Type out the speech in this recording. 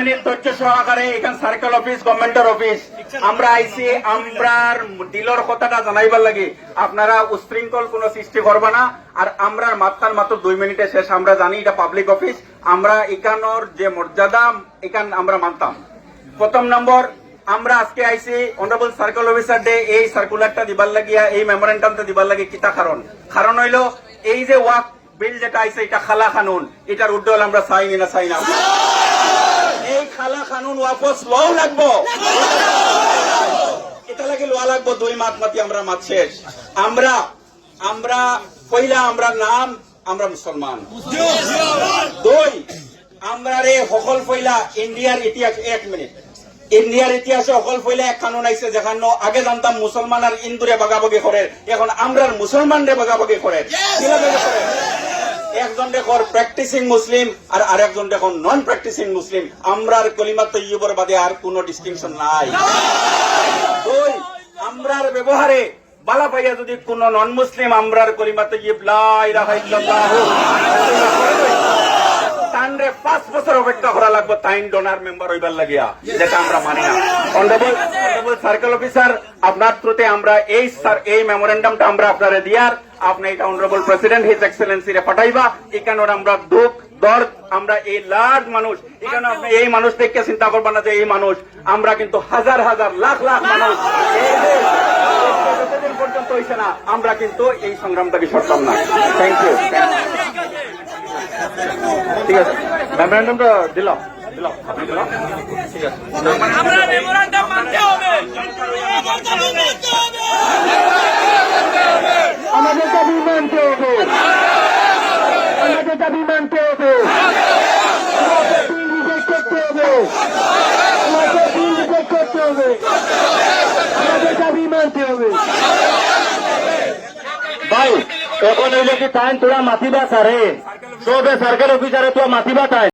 minute ধৈর্য সহকারে এখানে সার্কেল অফিস গভর্নমেন্টের অফিস আমরা আইসি আমরার ডিলর কথাটা জানাইবার লাগে আপনারা উশৃঙ্খল কোনো সৃষ্টি করবা না আর আমরা মাত্র 2 মিনিটে শেষ আমরা জানি এটা পাবলিক অফিস আমরা এখানোর যে মর্যাদা এখান আমরা মানতাম প্রথম নম্বর আমরা আজকে আইসি অনারেবল সার্কেল অফিসার ডে এই সার্কুলারটা দিবার লাগিয়া এই মেমোরেন্ডামটা দিবার লাগে কিতা কারণ হইলো এই যে ওয়াক বিল যেটা আইসে এটা খালা কানুন এটার উড্ডল আমরা চাই না এই খালা কানুন ওয়াপস লও লাগবো এটা লাগে লোয়া লাগবো 2 মাস মাতি আমরা মাত শেষ আমরা পয়লা আমরা নাম আমরা মুসলমান 2 আমরা রে সকল পয়লা ইন্ডিয়ার ইতিহাস 1 মিনিট ইন্ডিয়ার ইতিহাসে সকল পয়লা এক কানুন আইছে যেখানে আগে জানতাম মুসলমান আর হিন্দুরে বাগাবাগি করে এখন আমরা মুসলমানরে বাগাবাগি করে একজন দেখর প্র্যাকটিসিং মুসলিম আর আরেকজন দেখুন নন প্র্যাকটিসিং মুসলিম আমরার কলিমা তৈয়বর বাদে আর কোনো ডিস্টিংশন নাই আমরার ব্যবহারে বালা পাইয়া যদি কোন নন মুসলিম আমরার কলিমা তৈয়ব লা ইলাহা ইল্লাল্লাহ তানরে 5 বছর অপেক্ষা করা লাগবে তাইন ডোনার মেম্বার হইবার লাগিয়া যেটা আমরা মানি না অনারেবল সার্কেল অফিসার আপনার থ্রুতে আমরা এই মেমোরেন্ডামটা আমরা আপনারে দিয়ার আপনি এটা অনারেবল প্রেসিডেন্ট হিজ এক্সেলেন্সি রে পাঠাইবা এখানে আমরা দুঃখ দর্দ আমরা এই লার্জ মানুষ এখানে আপনি এই মানুষ দেখে চিন্তা করবেন না যে এই মানুষ আমরা কিন্তু হাজার হাজার লাখ লাখ মানুষ যতদিন পর্যন্ত হইছে না আমরা কিন্তু এই সংগ্রামটাকে সরতাম না থ্যাংক ইউ ঠিক আছে মেমোরেন্ডামটা দিলাম ঠিক আছে আমরা মেমোরেন্ডাম মানতে হবে আমাদের দাবি মানতে হবে আমাদের দাবি মানতে হবে আমাদের বিল রিজেক্ট করতে হবে আমাদের দাবি মানতে হবে ভাই এখন হইলে কি টাইম তোরা মাতিবা সারে সবে সার্কেল অফিসারে তো মাতিবা টাইম